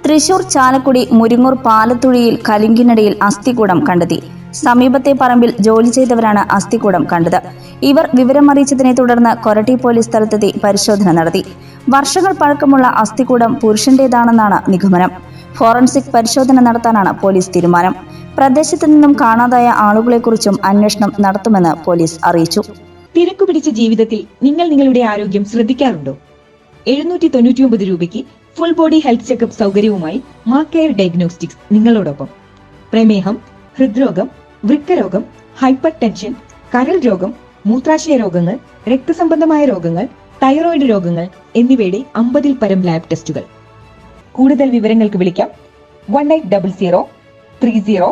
തൃശൂർ ചാലക്കുടി മുരിങ്ങൂർ പാലത്തുഴിയിൽ കലുങ്കിനടിയിൽ അസ്ഥികൂടം കണ്ടെത്തി. സമീപത്തെ പറമ്പിൽ ജോലി ചെയ്തവരാണ് അസ്ഥികൂടം കണ്ടത്. ഇവർ വിവരമറിയിച്ചതിനെ തുടർന്ന് കൊരട്ടി പോലീസ് സ്ഥലത്തെത്തി പരിശോധന നടത്തി. വർഷങ്ങൾ പഴക്കമുള്ള അസ്ഥികൂടം പുരുഷന്റേതാണെന്നാണ് നിഗമനം. ഫോറൻസിക് പരിശോധന നടത്താനാണ് പോലീസ് തീരുമാനം. പ്രദേശത്ത് നിന്നും കാണാതായ ആളുകളെക്കുറിച്ചും അന്വേഷണം നടത്തുമെന്ന് പോലീസ് അറിയിച്ചു. തിരക്കുപിടിച്ച ജീവിതത്തിൽ നിങ്ങൾ നിങ്ങളുടെ ആരോഗ്യം ശ്രദ്ധിക്കാറുണ്ടോ? 799 രൂപയ്ക്ക് full body health checkup സൗകര്യവുമായി മാക്കെയർ diagnostics നിങ്ങളോടൊപ്പം. പ്രമേഹം, ഹൃദ്രോഗം, വൃക്കരോഗം, ഹൈപ്പർ ടെൻഷൻ, കരൾ രോഗം, മൂത്രാശയ രോഗങ്ങൾ, രക്തസംബന്ധമായ രോഗങ്ങൾ, തൈറോയിഡ് രോഗങ്ങൾ എന്നിവയുടെ 50-ൽ പരം ലാബ് ടെസ്റ്റുകൾ. കൂടുതൽ വിവരങ്ങൾക്ക് വിളിക്കാം 1800 30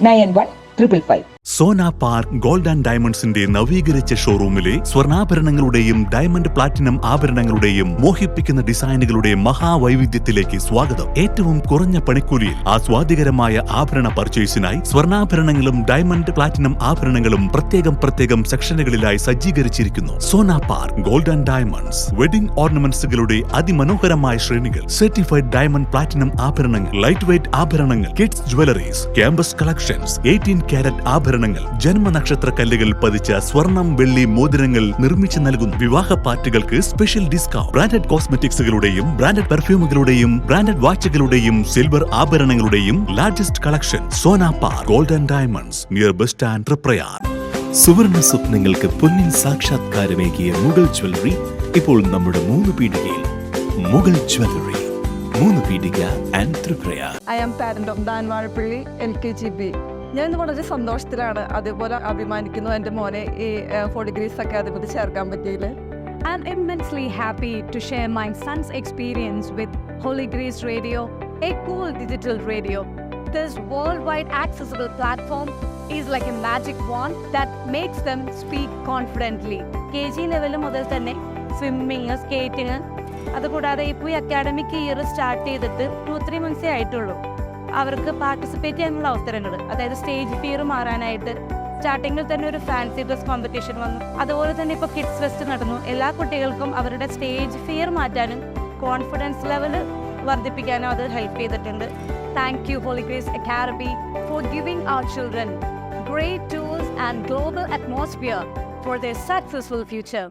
91 555. സോന പാർക്ക് ഗോൾഡ് ആൻഡ് ഡയമണ്ട്സിന്റെ നവീകരിച്ച ഷോറൂമിലെ സ്വർണ്ണാഭരണങ്ങളുടെയും ഡയമണ്ട് പ്ലാറ്റിനം ആഭരണങ്ങളുടെയും മോഹിപ്പിക്കുന്ന ഡിസൈനുകളുടെ മഹാവൈവിധ്യത്തിലേക്ക് സ്വാഗതം. ഏറ്റവും കുറഞ്ഞ പണിക്കൂലിയിൽ ആസ്വാദികരമായ ആഭരണ പർച്ചേസിനായി സ്വർണ്ണാഭരണങ്ങളും ഡയമണ്ട് പ്ലാറ്റിനം ആഭരണങ്ങളും പ്രത്യേകം സെക്ഷനുകളിലായി സജ്ജീകരിച്ചിരിക്കുന്നു. Sona Park Gold and Diamonds wedding ഓർണമെന്റ്സുകളുടെ അതിമനോഹരമായ ശ്രേണികൾ, സർട്ടിഫൈഡ് ഡയമണ്ട് പ്ലാറ്റിനം ആഭരണങ്ങൾ, ലൈറ്റ് വെയ്റ്റ് ആഭരണങ്ങൾ, kids jewelleries, campus collections, 18 carat ആഭരണങ്ങൾ, ജന്മനക്ഷത്ര കല്ലുകൾ പതിച്ച സ്വർണം, വെള്ളി മോതിരങ്ങൾ നിർമ്മിച്ചു നൽകുന്നു. വിവാഹ പാർട്ടികൾക്ക് സ്പെഷ്യൽ ഡിസ്കൗണ്ട്. ബ്രാൻഡഡ് കോസ്മെറ്റിക്സുകളുടെയും ബ്രാൻഡഡ് പെർഫ്യൂമുകളുടെയും ബ്രാൻഡഡ് വാച്ചുകളുടെയും സിൽവർ ആഭരണങ്ങളുടെയും largest collection. Sona Park Gold and Diamonds near bus stand, Triprayar. സുവർണ സ്വപ്നങ്ങൾക്ക് പൊന്നിൻ സാക്ഷാത്കാരമേകിയ മുഗൾ ജ്വല്ലറി ഇപ്പോൾ നമ്മുടെ 3 പീടികയിൽ. മുഗൾ ജ്വല്ലറി, 3 പീടിക and Triprayar. I am parent of Dan Varapalli, LKGB. ഞാൻ ഇന്ന് വളരെ സന്തോഷത്തിലാണ്, അതേപോലെ അഭിമാനിക്കുന്നു എൻ്റെ മോനെ ഈ 4 Degrees അക്കാദമിയിൽ ചേർക്കാൻ പറ്റിയില്ല. I'm immensely happy to share my son's experience with Holy Grace Radio, a cool digital radio. This worldwide accessible platform is like a magic wand that makes them speak confidently. KG level മുതൽ തന്നെ swimming, skating, അതുകൂടാതെ ഇപ്പോൾ ഈ academic year start ചെയ്തിട്ട് 2-3 months ആയിട്ടുള്ളൂ. അവർക്ക് participate ചെയ്യാനുള്ള അവസരങ്ങൾ, അതായത് സ്റ്റേജ് ഫിയർ മാറാനായിട്ട് സ്റ്റാർട്ടിങ്ങിൽ തന്നെ ഒരു ഫാൻസി ഡ്രസ് കോമ്പറ്റീഷൻ വന്നു. അതുപോലെ തന്നെ ഇപ്പോൾ കിഡ്സ് ഫെസ്റ്റ് നടന്നു. എല്ലാ കുട്ടികൾക്കും അവരുടെ സ്റ്റേജ് ഫിയർ മാറ്റാനും കോൺഫിഡൻസ് ലെവൽ വർദ്ധിപ്പിക്കാനും അത് ഹെൽപ്പ് ചെയ്തിട്ടുണ്ട്. Thank you Holy Grace Academy for giving our children great tools and global atmosphere for their successful future.